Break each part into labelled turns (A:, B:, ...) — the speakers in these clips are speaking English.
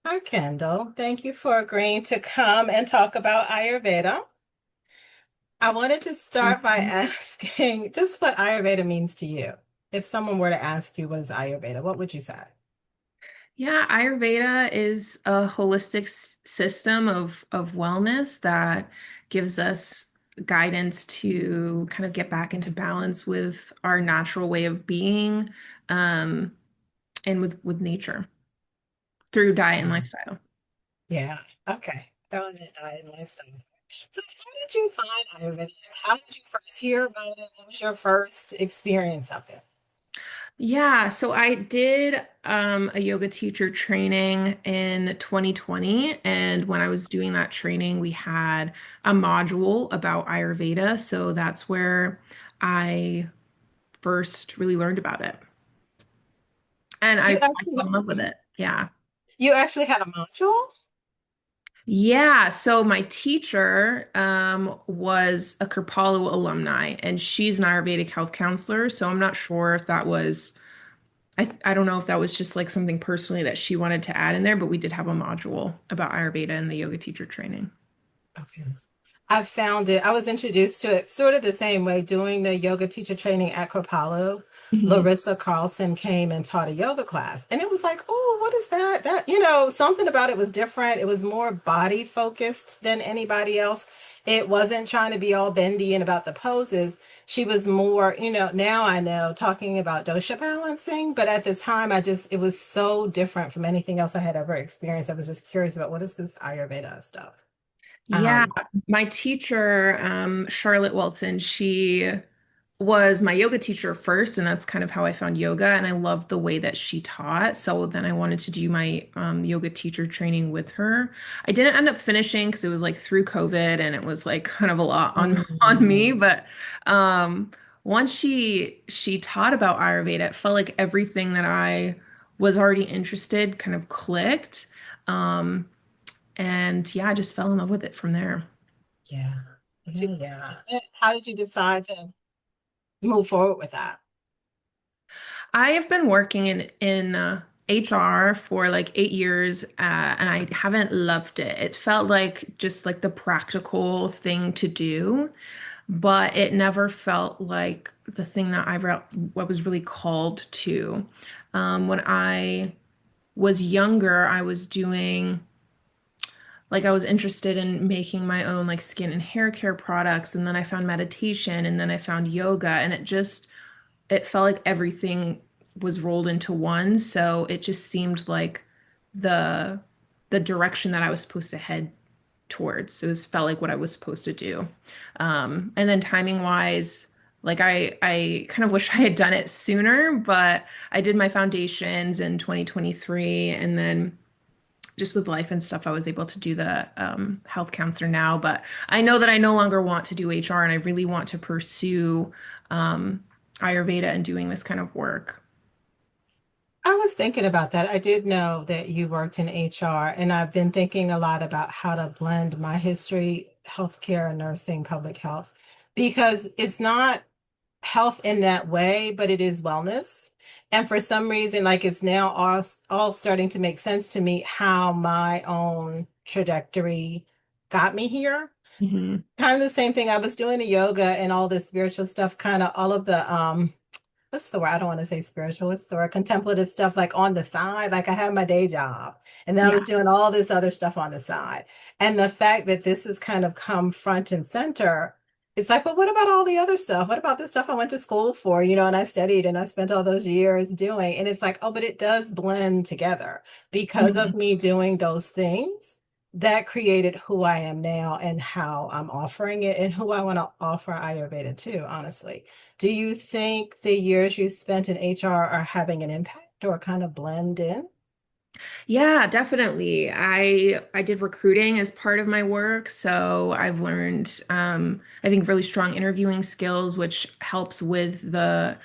A: Hi, Kendall. Thank you for agreeing to come and talk about Ayurveda. I wanted to start by
B: Mhm.
A: asking just what Ayurveda means to you. If someone were to ask you what is Ayurveda, what would you say?
B: Yeah, Ayurveda is a holistic system of wellness that gives us guidance to kind of get back into balance with our natural way of being, um, and with nature through diet and
A: Yeah.
B: lifestyle.
A: Yeah. Okay. Throwing that diet and lifestyle. So, how did you find Ayurveda? How did you first hear about it? What was your first experience of it?
B: Yeah, so I did a yoga teacher training in 2020. And when I was doing that training, we had a module about Ayurveda. So that's where I first really learned about it. And I,
A: You
B: I
A: actually,
B: fell in love with it. Yeah.
A: you actually had a module?
B: Yeah. So my teacher was a Kripalu alumni, and she's an Ayurvedic health counselor. So I'm not sure if that was I don't know if that was just like something personally that she wanted to add in there, but we did have a module about Ayurveda in the yoga teacher training.
A: Okay. I found it. I was introduced to it sort of the same way doing the yoga teacher training at Kripalu.
B: Mhm.
A: Larissa Carlson came and taught a yoga class, and it was like, oh, what is that? Something about it was different. It was more body focused than anybody else. It wasn't trying to be all bendy and about the poses. She was more, now I know talking about dosha balancing, but at the time, it was so different from anything else I had ever experienced. I was just curious about what is this Ayurveda stuff?
B: Yeah,
A: Um,
B: my teacher, Charlotte Welton, she was my yoga teacher first, and that's kind of how I found yoga. And I loved the way that she taught. So then I wanted to do my yoga teacher training with her. I didn't end up finishing because it was like through COVID, and it was like kind of a lot on on me.
A: mm.
B: But um, once she taught about Ayurveda, it felt like everything that I was already interested kind of clicked. Um, and yeah, I just fell in love with it from there.
A: Yeah. Yeah. How did you decide to move forward with that?
B: I have been working in HR for like 8 years, and I haven't loved it. It felt like just like the practical thing to do, but it never felt like the thing that what was really called to. When I was younger, I was doing like I was interested in making my own like skin and hair care products, and then I found meditation, and then I found yoga, and it felt like everything was rolled into one. So it just seemed like the the direction that I was supposed to head towards. It was felt like what I was supposed to do. And then timing wise, like I kind of wish I had done it sooner, but I did my foundations in 2023, and then just with life and stuff, I was able to do the health counselor now. But I know that I no longer want to do HR, and I really want to pursue um, Ayurveda and doing this kind of work.
A: I was thinking about that. I did know that you worked in HR, and I've been thinking a lot about how to blend my history, healthcare, nursing, public health, because it's not health in that way, but it is wellness. And for some reason, like it's now all starting to make sense to me how my own trajectory got me here.
B: Hmm.
A: Kind of the same thing. I was doing the yoga and all this spiritual stuff, kind of all of the what's the word? I don't want to say spiritual, what's the word? Contemplative stuff like on the side. Like I had my day job and then I was
B: Yeah.
A: doing all this other stuff on the side. And the fact that this has kind of come front and center, it's like, but what about all the other stuff? What about the stuff I went to school for, and I studied and I spent all those years doing. And it's like, oh, but it does blend together because of
B: Mhm.
A: me doing those things that created who I am now and how I'm offering it and who I want to offer Ayurveda to, honestly. Do you think the years you spent in HR are having an impact or kind of blend in?
B: Yeah, definitely. I did recruiting as part of my work, so I've learned I think really strong interviewing skills, which helps with the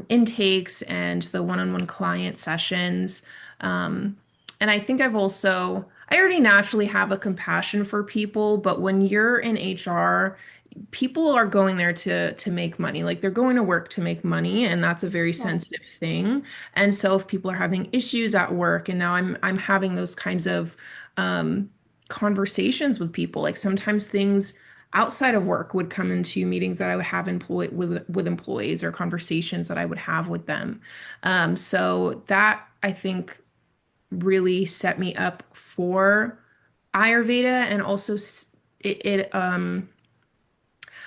B: intakes and the one-on-one client sessions. Um, and I think I already naturally have a compassion for people, but when you're in HR, people are going there to make money. Like they're going to work to make money, and that's a very
A: Right.
B: sensitive thing. And so if people are having issues at work, and now I'm having those kinds of um, conversations with people, like sometimes things outside of work would come into meetings that I would have with employees or conversations that I would have with them. So that I think really set me up for Ayurveda, and also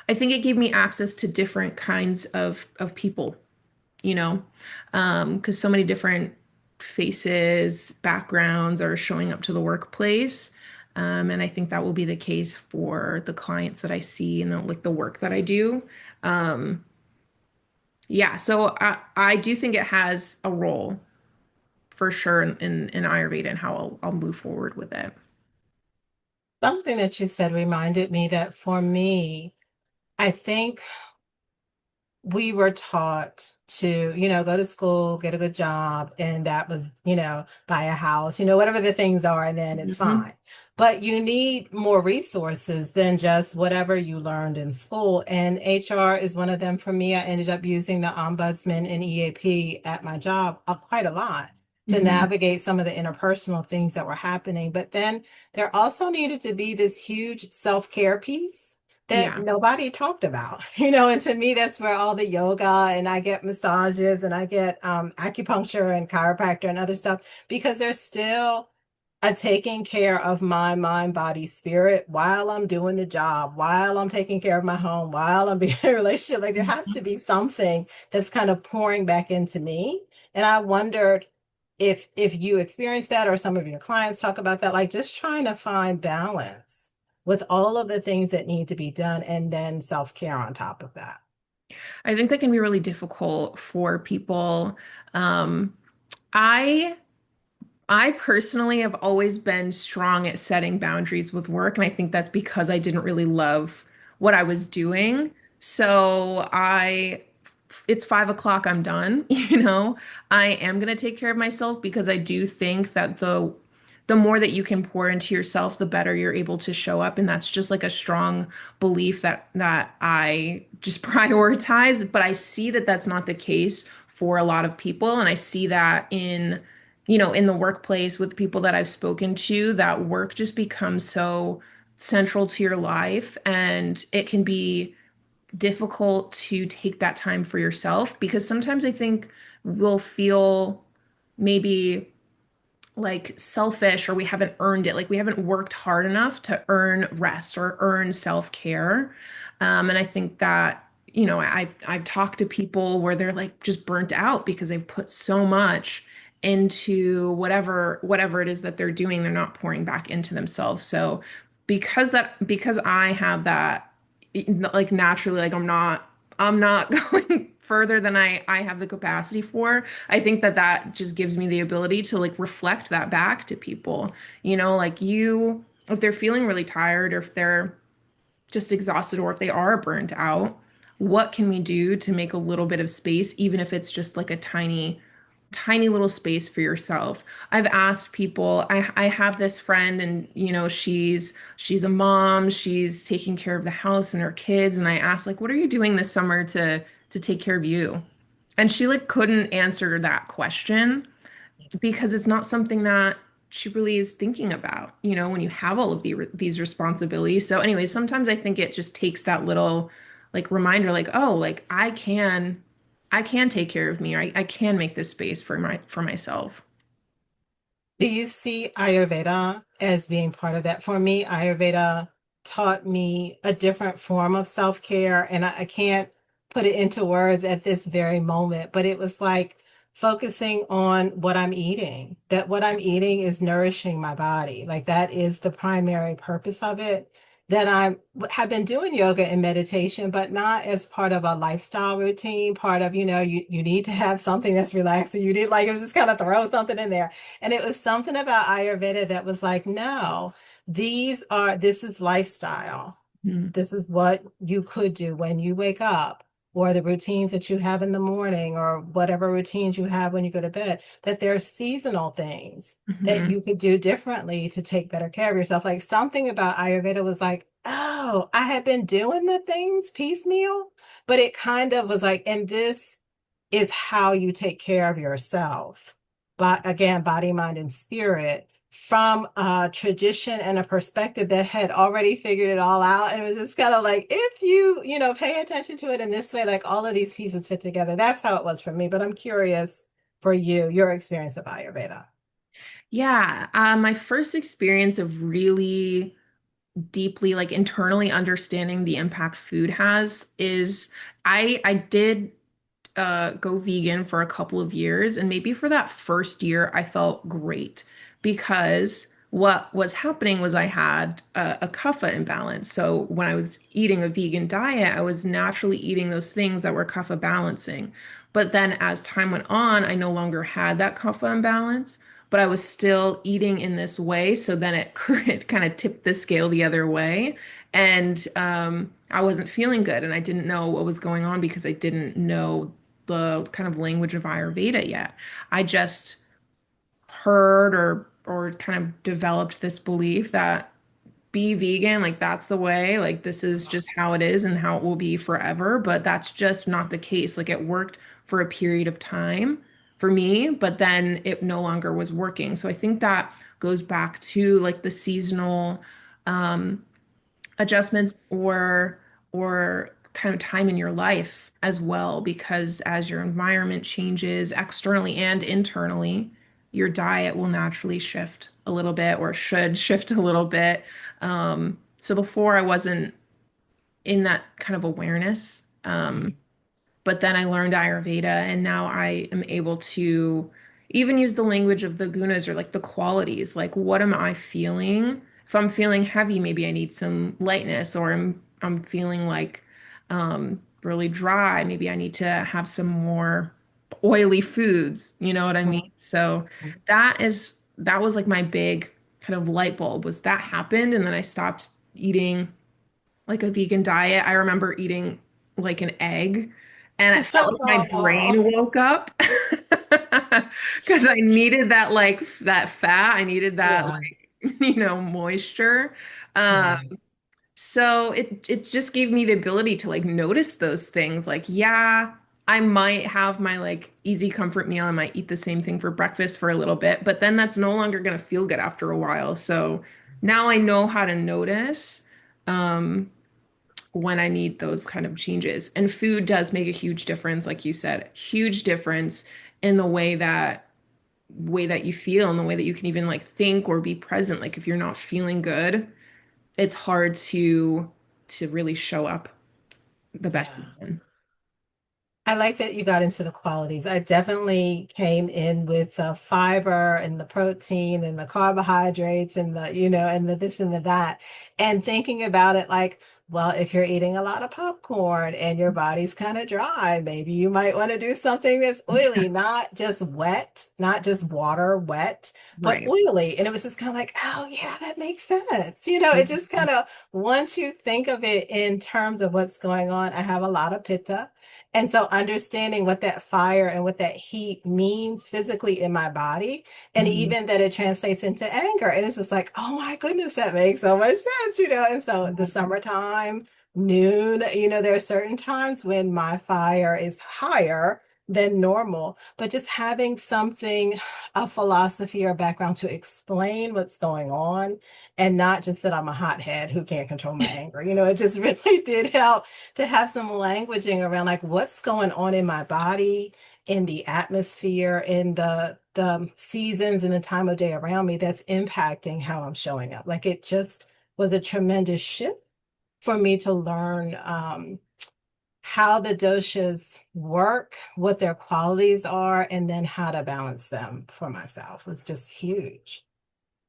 B: I think it gave me access to different kinds of people, you know, because so many different faces, backgrounds are showing up to the workplace. And I think that will be the case for the clients that I see and like the work that I do. Um, yeah, so I do think it has a role for sure in Ayurveda and how I'll move forward with it.
A: Something that you said reminded me that for me, I think we were taught to, go to school, get a good job, and that was, buy a house, whatever the things are, and then it's
B: Mhm.
A: fine. But you need more resources than just whatever you learned in school. And HR is one of them for me. I ended up using the ombudsman and EAP at my job quite a lot to
B: Mhm.
A: navigate some of the interpersonal things that were happening. But then there also needed to be this huge self-care piece that
B: Yeah.
A: nobody talked about, and to me, that's where all the yoga and I get massages and I get acupuncture and chiropractor and other stuff because there's still a taking care of my mind, body, spirit while I'm doing the job, while I'm taking care of my home, while I'm being in a relationship. Like there has to be something that's kind of pouring back into me. And I wondered if you experience that or some of your clients talk about that, like just trying to find balance with all of the things that need to be done and then self-care on top of that.
B: I think that can be really difficult for people. Um, I I personally have always been strong at setting boundaries with work, and I think that's because I didn't really love what I was doing. So it's 5 o'clock, I'm done, you know. I am gonna take care of myself because I do think that the more that you can pour into yourself, the better you're able to show up. And that's just like a strong belief that I just prioritize. But I see that that's not the case for a lot of people, and I see that in the workplace with people that I've spoken to, that work just becomes so central to your life, and it can be difficult to take that time for yourself because sometimes I think we'll feel maybe like selfish, or we haven't earned it. Like we haven't worked hard enough to earn rest or earn self-care. And I think that, I've talked to people where they're like just burnt out because they've put so much into whatever it is that they're doing, they're not pouring back into themselves. So because I have that, like naturally, like I'm not going further than I have the capacity for. I think that just gives me the ability to like reflect that back to people. Like if they're feeling really tired, or if they're just exhausted, or if they are burnt out, what can we do to make a little bit of space, even if it's just like a tiny little space for yourself. I've asked people, I have this friend, and she's a mom, she's taking care of the house and her kids, and I asked, like, what are you doing this summer to take care of you? And she like couldn't answer that question because it's not something that she really is thinking about, when you have all of these responsibilities. So anyway, sometimes I think it just takes that little like reminder, like, oh, like I can take care of me. I can make this space for myself.
A: Do you see Ayurveda as being part of that? For me, Ayurveda taught me a different form of self-care, and I can't put it into words at this very moment, but it was like focusing on what I'm eating, that what I'm eating is nourishing my body. Like that is the primary purpose of it. That I have been doing yoga and meditation, but not as part of a lifestyle routine, part of, you need to have something that's relaxing. You need like, it was just kind of throw something in there. And it was something about Ayurveda that was like, no, this is lifestyle.
B: Mhm.
A: This is what you could do when you wake up, or the routines that you have in the morning, or whatever routines you have when you go to bed, that there are seasonal things that
B: Mhm.
A: you could do differently to take better care of yourself. Like something about Ayurveda was like, oh, I had been doing the things piecemeal, but it kind of was like, and this is how you take care of yourself. But again, body, mind, and spirit from a tradition and a perspective that had already figured it all out. And it was just kind of like, if you, pay attention to it in this way, like all of these pieces fit together. That's how it was for me. But I'm curious for you, your experience of Ayurveda.
B: Yeah, my first experience of really deeply like internally understanding the impact food has is I did go vegan for a couple of years. And maybe for that first year, I felt great because what was happening was I had a kapha imbalance. So when I was eating a vegan diet, I was naturally eating those things that were kapha balancing. But then as time went on, I no longer had that kapha imbalance, but I was still eating in this way. So then it kind of tipped the scale the other way. And I wasn't feeling good and I didn't know what was going on because I didn't know the kind of language of Ayurveda yet. I just heard or kind of developed this belief that be vegan, like that's the way, like this is just how it is and how it will be forever. But that's just not the case. Like it worked for a period of time for me, but then it no longer was working. So I think that goes back to like the seasonal um adjustments or kind of time in your life as well because as your environment changes externally and internally your diet will naturally shift a little bit or should shift a little bit so before I wasn't in that kind of awareness but then I learned Ayurveda, and now I am able to even use the language of the gunas or like the qualities. Like, what am I feeling? If I'm feeling heavy, maybe I need some lightness, or I'm feeling like really dry. Maybe I need to have some more oily foods. You know what I mean? So that was like my big kind of light bulb was that happened, and then I stopped eating like a vegan diet. I remember eating like an egg and it felt like my
A: Oh,
B: brain woke up because I needed that like that fat. I needed that
A: yeah,
B: like moisture. Um,
A: yeah.
B: so it just gave me the ability to like notice those things. Like, yeah, I might have my like easy comfort meal. I might eat the same thing for breakfast for a little bit, but then that's no longer going to feel good after a while. So now I know how to notice. Um, when I need those kind of changes. And food does make a huge difference, like you said, huge difference in the way that you feel and the way that you can even like think or be present. Like if you're not feeling good, it's hard to really show up the best you
A: Yeah.
B: can.
A: I like that you got into the qualities. I definitely came in with the fiber and the protein and the carbohydrates and and the this and the that. And thinking about it like, well, if you're eating a lot of popcorn and your body's kind of dry, maybe you might want to do something that's oily, not just wet, not just water wet, but
B: Right.
A: oily. And it was just kind of like, oh, yeah, that makes sense. It just kind of, once you think of it in terms of what's going on, I have a lot of pitta. And so understanding what that fire and what that heat means physically in my body, and
B: Mhm.
A: even that it translates into anger. And it's just like, oh my goodness, that makes so much sense. And so the summertime, noon, there are certain times when my fire is higher than normal, but just having something, a philosophy or background to explain what's going on and not just that I'm a hothead who can't control my anger. It just really did help to have some languaging around like what's going on in my body, in the atmosphere, in the seasons and the time of day around me that's impacting how I'm showing up. Like it just was a tremendous shift for me to learn how the doshas work, what their qualities are, and then how to balance them for myself was just huge.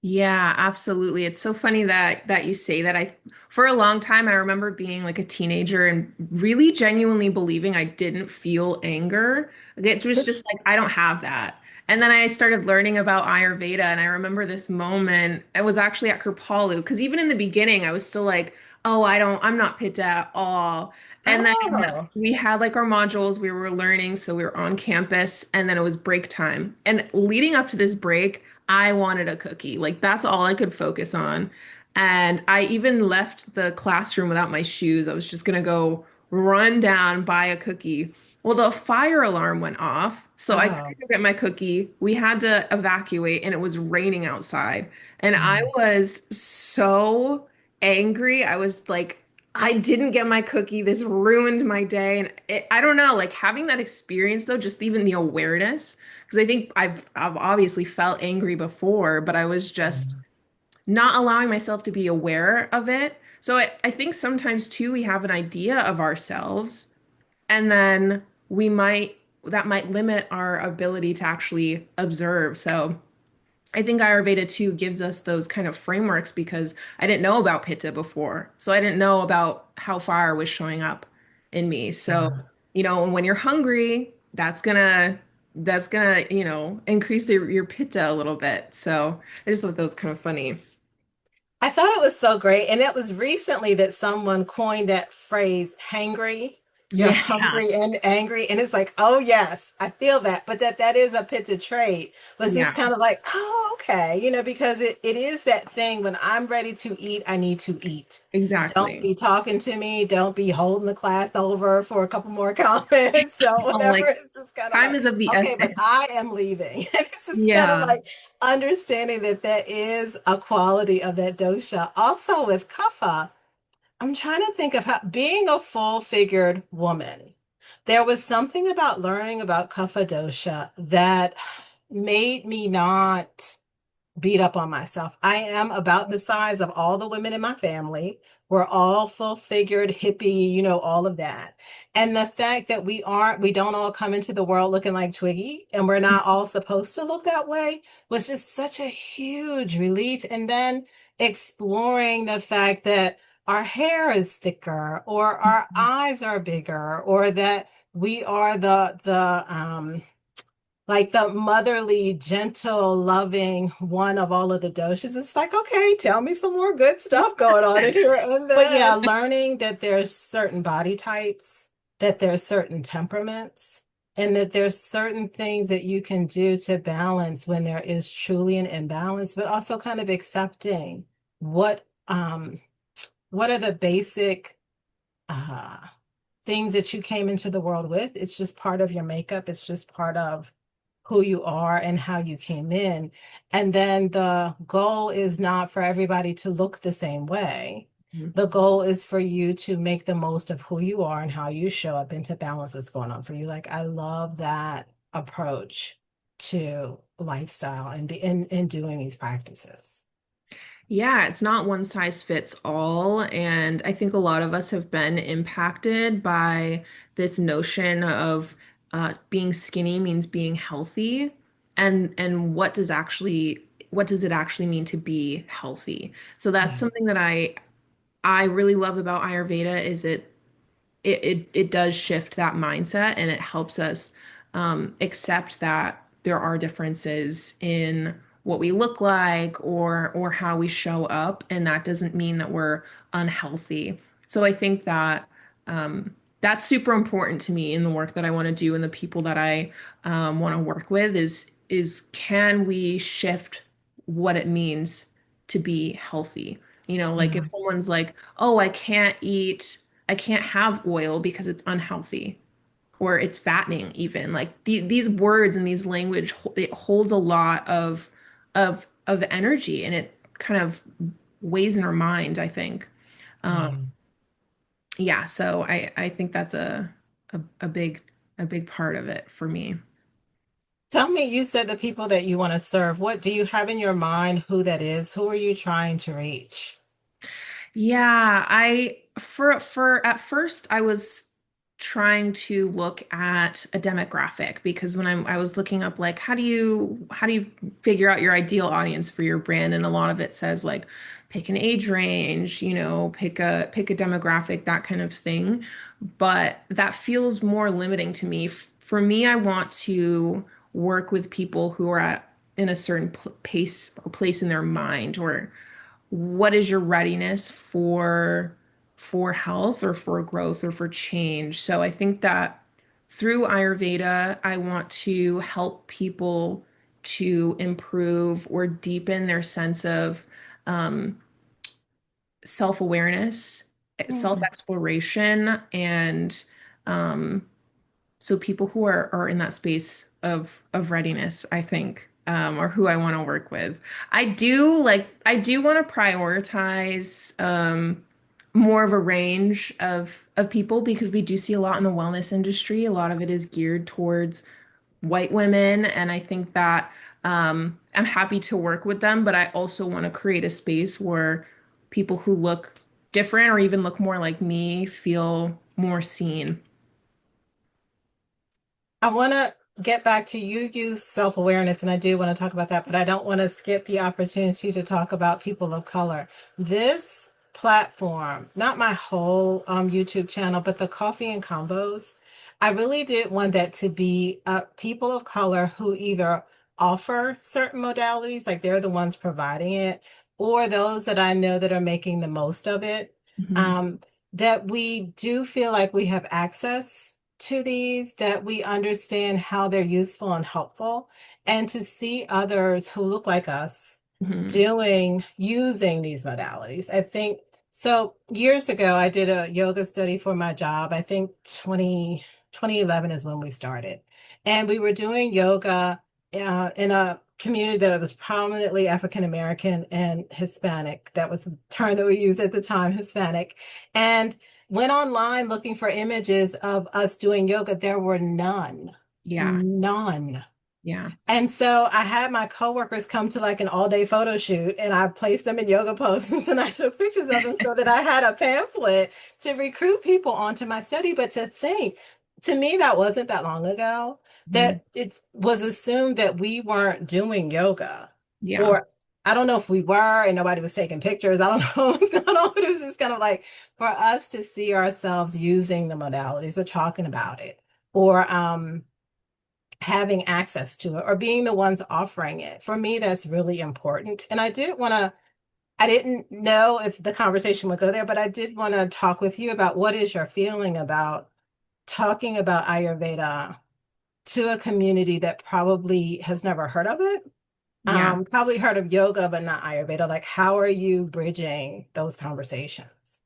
B: Yeah, absolutely. It's so funny that you say that. I for a long time I remember being like a teenager and really genuinely believing I didn't feel anger. Like, it was just like I don't have that. And then I started learning about Ayurveda and I remember this moment. I was actually at Kripalu because even in the beginning I was still like, "Oh, I'm not Pitta at all." And then
A: Oh,
B: we had like our modules we were learning, so we were on campus and then it was break time. And leading up to this break, I wanted a cookie. Like that's all I could focus on. And I even left the classroom without my shoes. I was just gonna go run down, buy a cookie. Well, the fire alarm went off, so I
A: Oh,
B: couldn't go get my cookie. We had to evacuate, and it was raining outside. And I
A: mm,
B: was so angry. I was like, I didn't get my cookie. This ruined my day. And I don't know, like having that experience though, just even the awareness, because I think I've obviously felt angry before, but I was just
A: mm.
B: not allowing myself to be aware of it. So I think sometimes too, we have an idea of ourselves, and then that might limit our ability to actually observe. So I think Ayurveda too gives us those kind of frameworks because I didn't know about Pitta before. So I didn't know about how fire was showing up in me. So,
A: Uh,
B: when you're hungry, that's gonna increase your Pitta a little bit. So I just thought that was kind of funny.
A: I thought it was so great. And it was recently that someone coined that phrase, hangry. You're
B: Yeah.
A: hungry and angry. And it's like, oh, yes, I feel that. But that is a pitta trait. But it's just
B: Yeah,
A: kind of like, oh, okay. Because it is that thing when I'm ready to eat, I need to eat. Don't
B: exactly.
A: be talking to me. Don't be holding the class over for a couple more comments. So
B: I'm
A: whatever,
B: like,
A: it's just kind of
B: time
A: like,
B: is of the
A: okay, but
B: essence.
A: I am leaving. And it's just kind of
B: Yeah.
A: like understanding that that is a quality of that dosha. Also with kapha, I'm trying to think of how being a full-figured woman. There was something about learning about kapha dosha that made me not beat up on myself. I am about the size of all the women in my family. We're all full figured, hippie, all of that. And the fact that we don't all come into the world looking like Twiggy and we're not all supposed to look that way was just such a huge relief. And then exploring the fact that our hair is thicker or our eyes are bigger or that we are like the motherly, gentle, loving one of all of the doshas. It's like, okay, tell me some more good stuff going on in here. And
B: But
A: then,
B: yeah,
A: learning that there's certain body types, that there's certain temperaments, and that there's certain things that you can do to balance when there is truly an imbalance, but also kind of accepting what um what are the basic uh things that you came into the world with. It's just part of your makeup. It's just part of who you are and how you came in. And then the goal is not for everybody to look the same way. The goal is for you to make the most of who you are and how you show up and to balance what's going on for you. Like I love that approach to lifestyle and in doing these practices.
B: yeah, it's not one size fits all. And I think a lot of us have been impacted by this notion of being skinny means being healthy. And what does it actually mean to be healthy? So that's
A: Yeah.
B: something that I really love about Ayurveda is it does shift that mindset and it helps us accept that there are differences in what we look like or how we show up, and that doesn't mean that we're unhealthy. So I think that that's super important to me in the work that I want to do and the people that I want to work with is can we shift what it means to be healthy? Like
A: Yeah.
B: if someone's like, oh, I can't have oil because it's unhealthy or it's fattening even. Like these words and these language, it holds a lot of energy and it kind of weighs in our mind, I think. Um,
A: Yeah.
B: yeah, so I think that's a big part of it for me.
A: Tell me, you said the people that you want to serve. What do you have in your mind who that is? Who are you trying to reach?
B: Yeah, I for at first I was trying to look at a demographic because when I was looking up like how do you figure out your ideal audience for your brand, and a lot of it says like pick an age range, pick a demographic, that kind of thing. But that feels more limiting to me. For me, I want to work with people who are at in a certain pace or place in their mind, or what is your readiness for health or for growth or for change. So I think that through Ayurveda, I want to help people to improve or deepen their sense of self-awareness,
A: Mm.
B: self-exploration, and um, so people who are in that space of readiness, I think, are who I want to work with. I do want to prioritize more of a range of people because we do see a lot in the wellness industry. A lot of it is geared towards white women, and I think that I'm happy to work with them, but I also want to create a space where people who look different or even look more like me feel more seen.
A: I want to get back to you use self-awareness, and I do want to talk about that, but I don't want to skip the opportunity to talk about people of color. This platform, not my whole YouTube channel, but the Coffee and Combos, I really did want that to be people of color who either offer certain modalities, like they're the ones providing it, or those that I know that are making the most of it.
B: Mhm.
A: Um, that we do feel like we have access to these, that we understand how they're useful and helpful, and to see others who look like us
B: Mhm.
A: using these modalities. I think so. Years ago, I did a yoga study for my job. I think 2011 is when we started. And we were doing yoga in a community that was prominently African American and Hispanic. That was the term that we used at the time, Hispanic. And went online looking for images of us doing yoga. There were none,
B: Yeah.
A: none.
B: Yeah.
A: And so I had my coworkers come to like an all-day photo shoot and I placed them in yoga poses and I took pictures of them so that I had a pamphlet to recruit people onto my study. But to think, to me, that wasn't that long ago,
B: Mhm.
A: that it was assumed that we weren't doing yoga.
B: Yeah.
A: Or I don't know if we were and nobody was taking pictures. I don't know what was going on, but it was just kind of like for us to see ourselves using the modalities or talking about it. Or having access to it or being the ones offering it. For me, that's really important. And I didn't know if the conversation would go there, but I did want to talk with you about what is your feeling about talking about Ayurveda to a community that probably has never heard of it.
B: Yeah.
A: Probably heard of yoga, but not Ayurveda. Like, how are you bridging those conversations?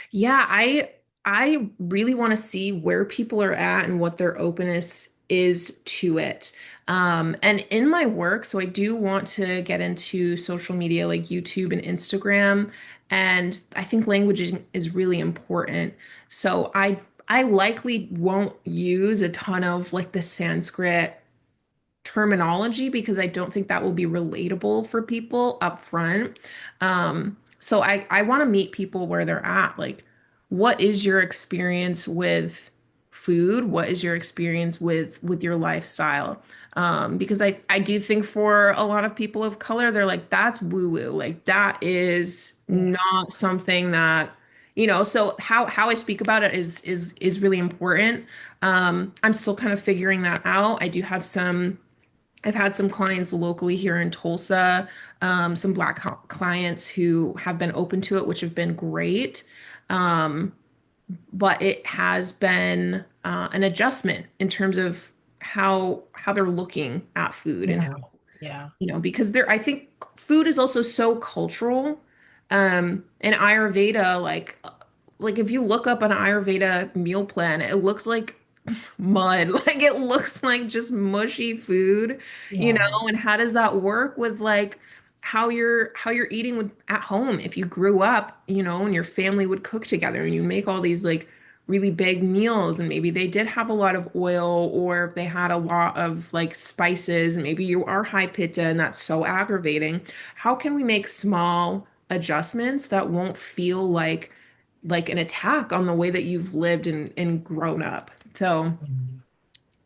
B: Yeah, I really want to see where people are at and what their openness is to it. And in my work, so I do want to get into social media like YouTube and Instagram, and I think language is really important. So I likely won't use a ton of like the Sanskrit terminology because I don't think that will be relatable for people up front. So I want to meet people where they're at. Like, what is your experience with food? What is your experience with your lifestyle? Because I do think for a lot of people of color, they're like, that's woo-woo. Like that is
A: Yeah.
B: not something that, so how I speak about it is really important. I'm still kind of figuring that out. I've had some clients locally here in Tulsa, some Black clients who have been open to it, which have been great. Um, but it has been an adjustment in terms of how they're looking at food and
A: Yeah.
B: how,
A: Yeah.
B: because I think food is also so cultural. In Ayurveda, like if you look up an Ayurveda meal plan, it looks like mud. Like it looks like just mushy food,
A: Yeah.
B: and how does that work with like how you're eating with at home if you grew up, and your family would cook together and you make all these like really big meals and maybe they did have a lot of oil or if they had a lot of like spices and maybe you are high pitta and that's so aggravating. How can we make small adjustments that won't feel like an attack on the way that you've lived and grown up? So
A: Mm.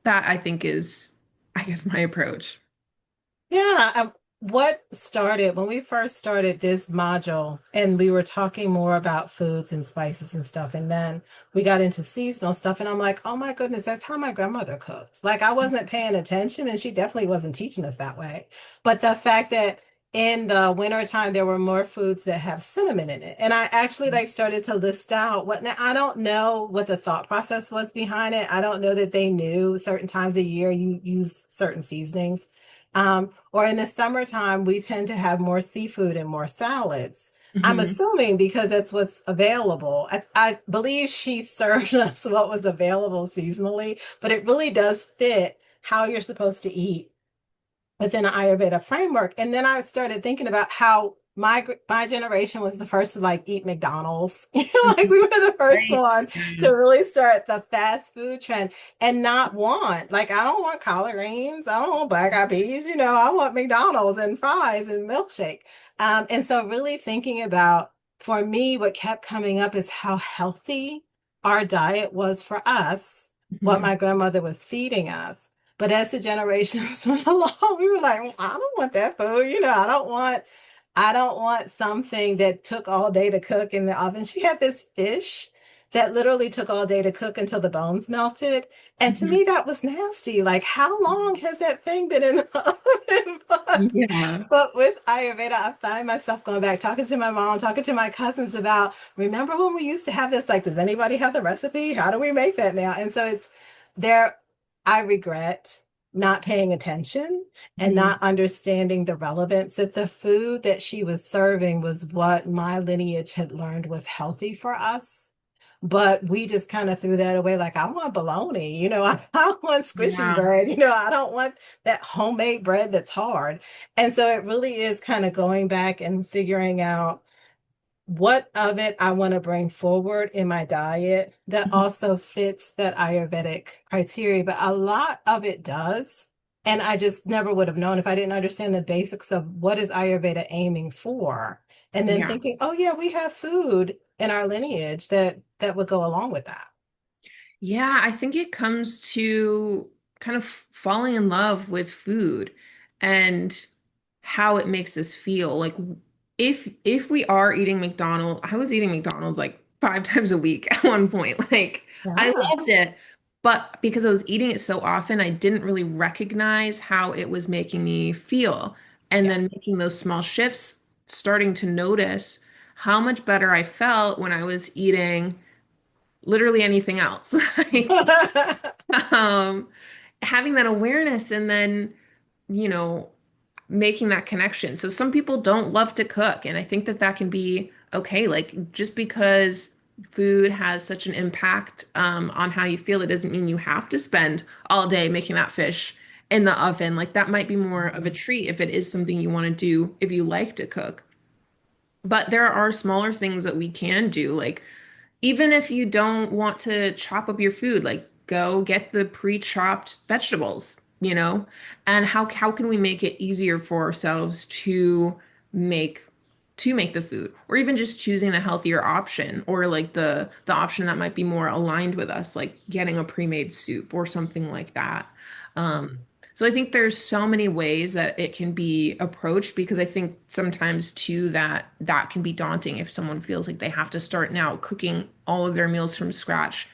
B: that I think is, I guess, my approach.
A: Yeah, what started when we first started this module and we were talking more about foods and spices and stuff, and then we got into seasonal stuff, and I'm like, oh my goodness, that's how my grandmother cooked. Like I wasn't paying attention, and she definitely wasn't teaching us that way. But the fact that in the wintertime there were more foods that have cinnamon in it, and I actually like started to list out what now I don't know what the thought process was behind it. I don't know that they knew certain times a year you use certain seasonings Or in the summertime, we tend to have more seafood and more salads. I'm
B: Hmm.
A: assuming because that's what's available. I believe she served us what was available seasonally, but it really does fit how you're supposed to eat within an Ayurveda framework. And then I started thinking about how my generation was the first to like eat McDonald's. Like we were the first
B: Right.
A: one to
B: Yeah.
A: really start the fast food trend and not want like I don't want collard greens, I don't want black eyed peas. I want McDonald's and fries and milkshake. And so really thinking about for me, what kept coming up is how healthy our diet was for us, what
B: Mhm.
A: my grandmother was feeding us. But as the generations went along, we were like, "Well, I don't want that food. I don't want something that took all day to cook in the oven." She had this fish that literally took all day to cook until the bones melted. And to
B: Mhm.
A: me, that was nasty. Like, how long has that thing been in the oven? But,
B: Yeah.
A: but with Ayurveda, I find myself going back, talking to my mom, talking to my cousins about, remember when we used to have this? Like, does anybody have the recipe? How do we make that now? And so it's there. I regret not paying attention and
B: Mhm.
A: not understanding the relevance that the food that she was serving was what my lineage had learned was healthy for us. But we just kind of threw that away like, I want bologna, I want squishy
B: Yeah.
A: bread, I don't want that homemade bread that's hard. And so it really is kind of going back and figuring out what of it I want to bring forward in my diet that
B: Mhm.
A: also fits that Ayurvedic criteria, but a lot of it does. And I just never would have known if I didn't understand the basics of what is Ayurveda aiming for. And then
B: Yeah.
A: thinking, oh yeah, we have food in our lineage that would go along with that.
B: Yeah, I think it comes to kind of falling in love with food and how it makes us feel. Like if we are eating McDonald's, I was eating McDonald's like 5 times a week at one point. Like I
A: Yeah.
B: loved it, but because I was eating it so often, I didn't really recognize how it was making me feel. And then
A: Yes.
B: making those small shifts, starting to notice how much better I felt when I was eating literally anything else. Like, um, having that awareness and then, you know, making that connection. So some people don't love to cook, and I think that that can be okay. Like just because food has such an impact on how you feel, it doesn't mean you have to spend all day making that fish in the oven. Like that might be more of a treat if it is something you want to do if you like to cook. But there are smaller things that we can do, like even if you don't want to chop up your food, like go get the pre-chopped vegetables, And how can we make it easier for ourselves make to make the food, or even just choosing the healthier option, or like the option that might be more aligned with us, like getting a pre-made soup or something like that. Um, so I think there's so many ways that it can be approached, because I think sometimes too that can be daunting if someone feels like they have to start now cooking all of their meals from scratch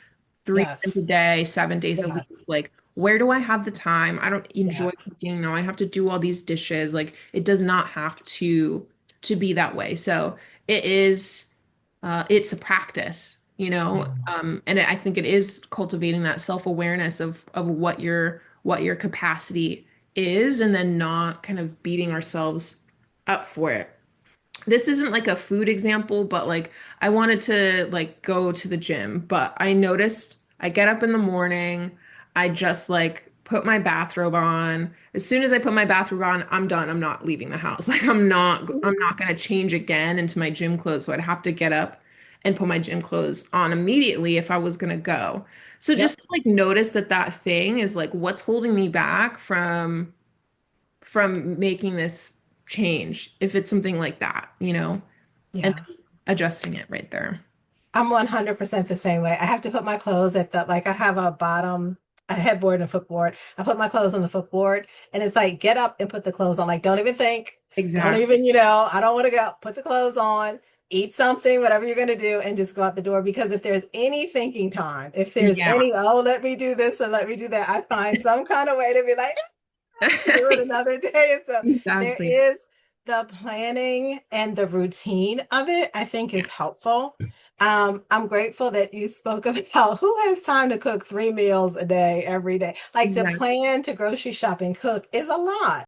B: 3 times a
A: Yes.
B: day, 7 days a week.
A: Yes.
B: Like, where do I have the time? I don't enjoy
A: Yeah.
B: cooking. No, I have to do all these dishes. Like, it does not have to be that way. So it's a practice,
A: Yeah.
B: and I think it is cultivating that self-awareness of what your capacity is, and then not kind of beating ourselves up for it. This isn't like a food example, but like I wanted to like go to the gym, but I noticed I get up in the morning, I just like put my bathrobe on. As soon as I put my bathrobe on, I'm done. I'm not leaving the house. Like I'm not going to change again into my gym clothes. So I'd have to get up and put my gym clothes on immediately if I was going to go. So
A: Yep.
B: just to, like notice that thing is like what's holding me back from making this change, if it's something like that, and
A: Yeah.
B: adjusting it right there.
A: I'm 100% the same way. I have to put my clothes like I have a headboard and a footboard. I put my clothes on the footboard and it's like, get up and put the clothes on. Like, don't even think, don't
B: Exactly.
A: even, I don't want to go. Put the clothes on, eat something, whatever you're going to do, and just go out the door. Because if there's any thinking time, if there's
B: Yeah.
A: any, oh, let me do this or let me do that, I find some kind of way to be like, to do it another day. And so there
B: Exactly.
A: is the planning and the routine of it, I think is helpful. I'm grateful that you spoke about who has time to cook 3 meals a day every day. Like to
B: Exactly.
A: plan, to grocery shop and cook is a lot.